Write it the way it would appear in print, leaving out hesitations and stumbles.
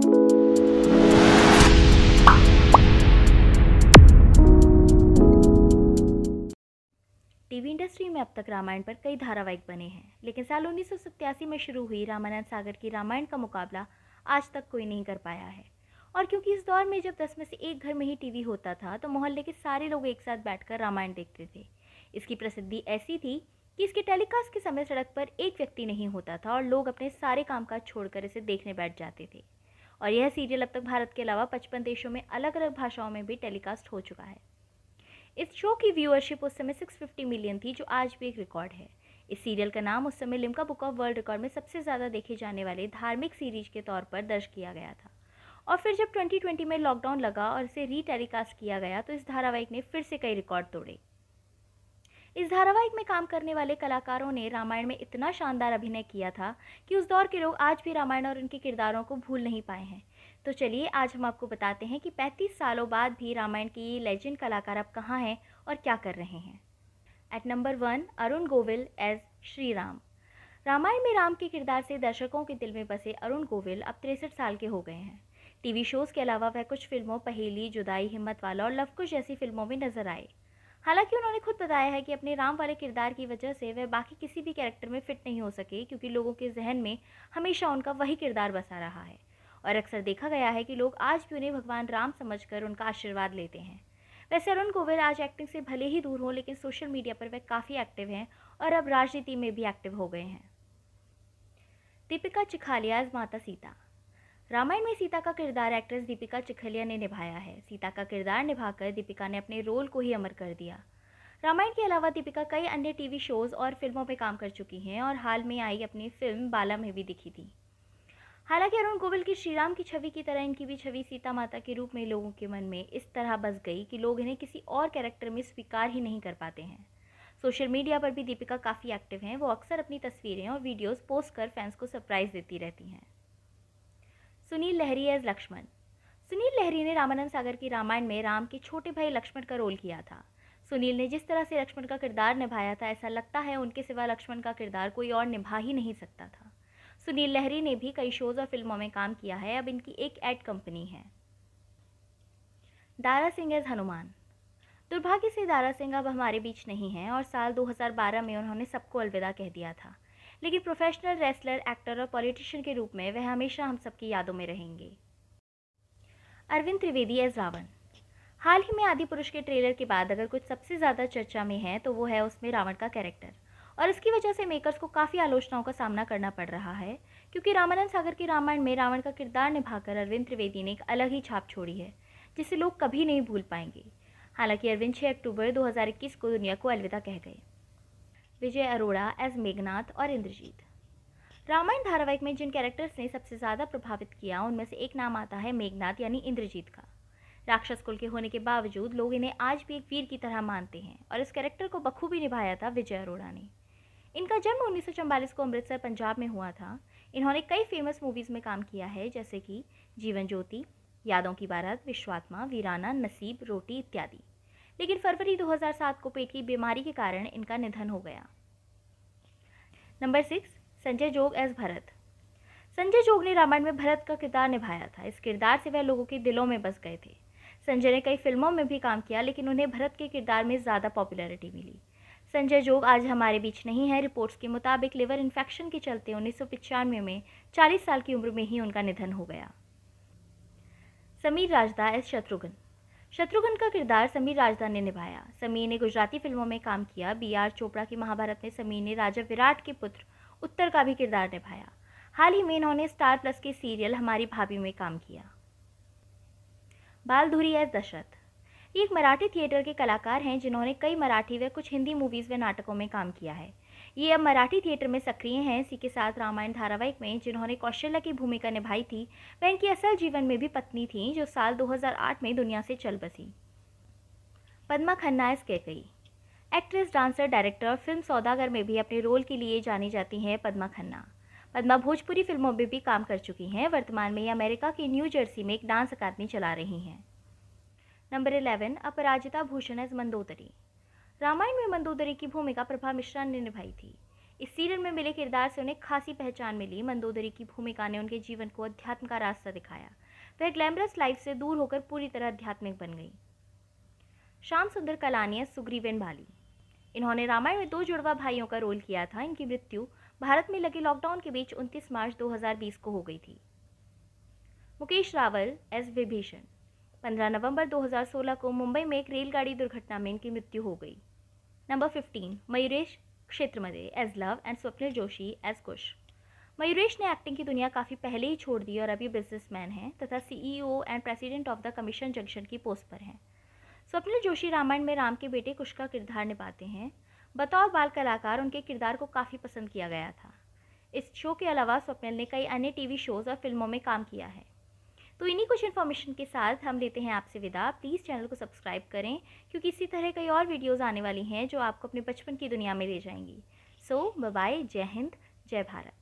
TV industry में अब तक रामायण पर कई धारावाहिक बने हैं, लेकिन साल 1987 में शुरू हुई रामानंद सागर की रामायण का मुकाबला आज तक कोई नहीं कर पाया है। और क्योंकि इस दौर में जब 10 में से एक घर में ही टीवी होता था, तो मोहल्ले के सारे लोग एक साथ बैठकर रामायण देखते थे। इसकी प्रसिद्धि ऐसी थी कि इसके टेलीकास्ट के समय सड़क पर एक व्यक्ति नहीं होता था और लोग अपने सारे कामकाज छोड़कर इसे देखने बैठ जाते थे। और यह सीरियल अब तक भारत के अलावा 55 देशों में अलग अलग भाषाओं में भी टेलीकास्ट हो चुका है। इस शो की व्यूअरशिप उस समय 650 मिलियन थी, जो आज भी एक रिकॉर्ड है। इस सीरियल का नाम उस समय Limca book of world record में सबसे ज़्यादा देखे जाने वाले धार्मिक सीरीज के तौर पर दर्ज किया गया था। और फिर जब 2020 में लॉकडाउन लगा और इसे रीटेलीकास्ट किया गया, तो इस धारावाहिक ने फिर से कई रिकॉर्ड तोड़े। इस धारावाहिक में काम करने वाले कलाकारों ने रामायण में इतना शानदार अभिनय किया था कि उस दौर के लोग आज भी रामायण और उनके किरदारों को भूल नहीं पाए हैं। तो चलिए आज हम आपको बताते हैं कि 35 सालों बाद भी रामायण के ये लेजेंड कलाकार अब कहाँ हैं और क्या कर रहे हैं। At number 1, Arun Govil as Shri Ram. Ramayan में राम के किरदार से दर्शकों के दिल में बसे अरुण गोविल अब 63 साल के हो गए हैं। टीवी शोज़ के अलावा वह कुछ फिल्मों पहेली, जुदाई, हिम्मत वाला और लव कुश जैसी फिल्मों में नजर आए। हालांकि उन्होंने खुद बताया है कि अपने राम वाले किरदार की वजह से वह बाकी किसी भी कैरेक्टर में फिट नहीं हो सके, क्योंकि लोगों के जहन में हमेशा उनका वही किरदार बसा रहा है। और अक्सर देखा गया है कि लोग आज भी उन्हें भगवान राम समझकर उनका आशीर्वाद लेते हैं। वैसे अरुण गोविल आज एक्टिंग से भले ही दूर हो, लेकिन सोशल मीडिया पर वह काफ़ी एक्टिव हैं और अब राजनीति में भी एक्टिव हो गए हैं। दीपिका चिखालिया एज माता सीता। रामायण में सीता का किरदार एक्ट्रेस दीपिका चिखलिया ने निभाया है। सीता का किरदार निभाकर दीपिका ने अपने रोल को ही अमर कर दिया। रामायण के अलावा दीपिका कई अन्य टीवी शोज़ और फिल्मों में काम कर चुकी हैं और हाल में आई अपनी फिल्म बाला में भी दिखी थी। हालांकि अरुण गोविल की श्रीराम की छवि की तरह इनकी भी छवि सीता माता के रूप में लोगों के मन में इस तरह बस गई कि लोग इन्हें किसी और कैरेक्टर में स्वीकार ही नहीं कर पाते हैं। सोशल मीडिया पर भी दीपिका काफ़ी एक्टिव हैं। वो अक्सर अपनी तस्वीरें और वीडियोस पोस्ट कर फैंस को सरप्राइज देती रहती हैं। सुनील लहरी एज लक्ष्मण। सुनील लहरी ने रामानंद सागर की रामायण में राम के छोटे भाई लक्ष्मण का रोल किया था। सुनील ने जिस तरह से लक्ष्मण का किरदार निभाया था, ऐसा लगता है उनके सिवा लक्ष्मण का किरदार कोई और निभा ही नहीं सकता था। सुनील लहरी ने भी कई शोज़ और फिल्मों में काम किया है। अब इनकी एक एड कंपनी है। दारा सिंह एज हनुमान। दुर्भाग्य से दारा सिंह अब हमारे बीच नहीं हैं और साल 2012 में उन्होंने सबको अलविदा कह दिया था। लेकिन प्रोफेशनल रेसलर, एक्टर और पॉलिटिशियन के रूप में वह हमेशा हम सबकी यादों में रहेंगे। अरविंद त्रिवेदी एज रावण। हाल ही में आदिपुरुष के ट्रेलर के बाद अगर कुछ सबसे ज़्यादा चर्चा में है तो वो है उसमें रावण का कैरेक्टर। और इसकी वजह से मेकर्स को काफ़ी आलोचनाओं का सामना करना पड़ रहा है, क्योंकि रामानंद सागर की रामायण में रावण का किरदार निभाकर अरविंद त्रिवेदी ने एक अलग ही छाप छोड़ी है, जिसे लोग कभी नहीं भूल पाएंगे। हालांकि अरविंद 6 अक्टूबर 2021 को दुनिया को अलविदा कह गए। विजय अरोड़ा एज मेघनाथ और इंद्रजीत। रामायण धारावाहिक में जिन कैरेक्टर्स ने सबसे ज़्यादा प्रभावित किया, उनमें से एक नाम आता है मेघनाथ यानी इंद्रजीत का। राक्षस कुल के होने के बावजूद लोग इन्हें आज भी एक वीर की तरह मानते हैं और इस कैरेक्टर को बखूबी निभाया था विजय अरोड़ा ने। इनका जन्म 1944 को अमृतसर, पंजाब में हुआ था। इन्होंने कई फेमस मूवीज़ में काम किया है, जैसे कि जीवन ज्योति, यादों की बारात, विश्वात्मा, वीराना, नसीब, रोटी इत्यादि। लेकिन फरवरी 2007 को पेट की बीमारी के कारण इनका निधन हो गया। नंबर 6, संजय जोग एज भरत। संजय जोग ने रामायण में भरत का किरदार निभाया था। इस किरदार से वह लोगों के दिलों में बस गए थे। संजय ने कई फिल्मों में भी काम किया, लेकिन उन्हें भरत के किरदार में ज़्यादा पॉपुलैरिटी मिली। संजय जोग आज हमारे बीच नहीं है। रिपोर्ट्स के मुताबिक लिवर इन्फेक्शन के चलते 1995 में 40 साल की उम्र में ही उनका निधन हो गया। समीर राजदा एज शत्रुघ्न। शत्रुघ्न का किरदार समीर राजदा ने निभाया। समीर ने गुजराती फिल्मों में काम किया। BR चोपड़ा की महाभारत में समीर ने राजा विराट के पुत्र उत्तर का भी किरदार निभाया। हाल ही में इन्होंने स्टार प्लस के सीरियल हमारी भाभी में काम किया। बालधुरी एज दशरथ। ये एक मराठी थिएटर के कलाकार हैं, जिन्होंने कई मराठी व कुछ हिंदी मूवीज़ व नाटकों में काम किया है। ये अब मराठी थिएटर में सक्रिय हैं। इसी के साथ रामायण धारावाहिक में जिन्होंने कौशल्या की भूमिका निभाई थी, वह इनकी असल जीवन में भी पत्नी थी, जो साल 2008 में दुनिया से चल बसी। Padma Khanna as Kaikeyi. Actress, dancer, director और फिल्म सौदागर में भी अपने रोल के लिए जानी जाती हैं पद्मा खन्ना। पद्मा भोजपुरी फिल्मों में भी काम कर चुकी हैं। वर्तमान में ये अमेरिका की न्यू जर्सी में एक डांस अकादमी चला रही हैं। नंबर 11, अपराजिता भूषण एज मंदोदरी। रामायण में मंदोदरी की भूमिका प्रभा मिश्रा ने निभाई थी। इस सीरियल में मिले किरदार से उन्हें खासी पहचान मिली। मंदोदरी की भूमिका ने उनके जीवन को अध्यात्म का रास्ता दिखाया। वह ग्लैमरस लाइफ से दूर होकर पूरी तरह आध्यात्मिक बन गई। श्याम सुंदर कलानिया सुग्रीवेन बाली। इन्होंने रामायण में 2 जुड़वा भाइयों का रोल किया था। इनकी मृत्यु भारत में लगे लॉकडाउन के बीच 29 मार्च 2020 को हो गई थी। मुकेश रावल एस विभीषण। 15 नवंबर 2016 को मुंबई में एक रेलगाड़ी दुर्घटना में इनकी मृत्यु हो गई। Number 15 Mayuresh Kshetramade as Luv and Swapnil Joshi as Kush. Mayuresh ने एक्टिंग की दुनिया काफ़ी पहले ही छोड़ दी और अभी बिजनेसमैन हैं तथा CEO and president of the commission junction की पोस्ट पर हैं। स्वप्निल जोशी रामायण में राम के बेटे कुश का किरदार निभाते हैं। बतौर बाल कलाकार उनके किरदार को काफ़ी पसंद किया गया था। इस शो के अलावा स्वप्निल ने कई अन्य टीवी शोज़ और फिल्मों में काम किया है। तो इन्हीं कुछ इन्फॉर्मेशन के साथ हम लेते हैं आपसे विदा। प्लीज़ चैनल को सब्सक्राइब करें क्योंकि इसी तरह कई और वीडियोज़ आने वाली हैं जो आपको अपने बचपन की दुनिया में ले जाएंगी। सो बाय बाय, जय हिंद, जय भारत।